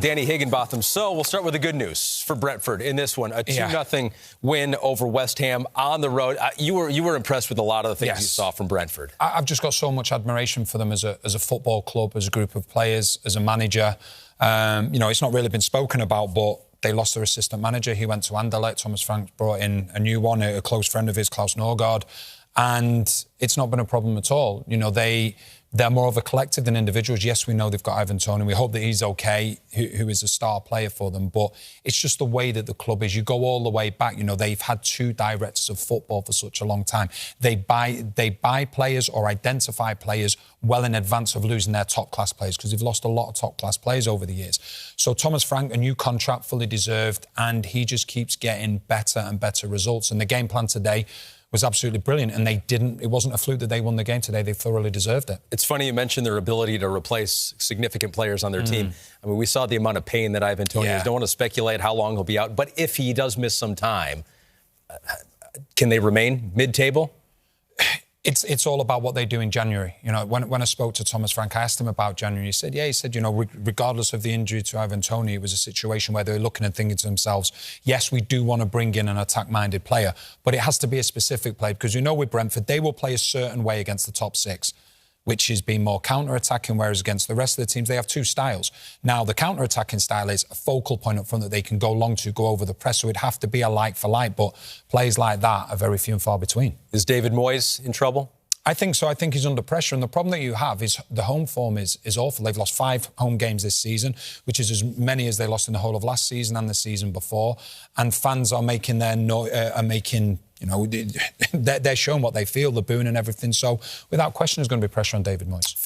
Danny Higginbotham. So we'll start with the good news for Brentford in this one. A 2-0 win over West Ham on the road. You were impressed with a lot of the things you saw from Brentford. I've just got so much admiration for them as a football club, as a group of players, as a manager. It's not really been spoken about, but they lost their assistant manager. He went to Anderlecht. Thomas Frank brought in a new one, a close friend of his, Klaus Norgard. And it's not been a problem at all. They're more of a collective than individuals. Yes, we know they've got Ivan Toney. We hope that he's okay, who is a star player for them. But it's just the way that the club is. You go all the way back. They've had two directors of football for such a long time. They buy players or identify players well in advance of losing their top-class players, because they've lost a lot of top-class players over the years. So Thomas Frank, a new contract, fully deserved, and he just keeps getting better and better results. And the game plan today was absolutely brilliant, and it wasn't a fluke that they won the game today. They thoroughly deserved it. It's funny you mentioned their ability to replace significant players on their team. I mean, we saw the amount of pain that Ivan Toney has. Don't want to speculate how long he'll be out, but if he does miss some time, can they remain mid-table? It's all about what they do in January. When I spoke to Thomas Frank, I asked him about January. He said, regardless of the injury to Ivan Toney, it was a situation where they were looking and thinking to themselves, yes, we do want to bring in an attack-minded player, but it has to be a specific player, because with Brentford, they will play a certain way against the top six, which is being more counter-attacking, whereas against the rest of the teams, they have two styles. Now, the counter-attacking style is a focal point up front that they can go long to, go over the press, so it'd have to be a like-for-like, but players like that are very few and far between. Is David Moyes in trouble? I think so. I think he's under pressure. And the problem that you have is the home form is awful. They've lost 5 home games this season, which is as many as they lost in the whole of last season and the season before. And fans are making they're showing what they feel, the booing and everything. So without question, there's going to be pressure on David Moyes.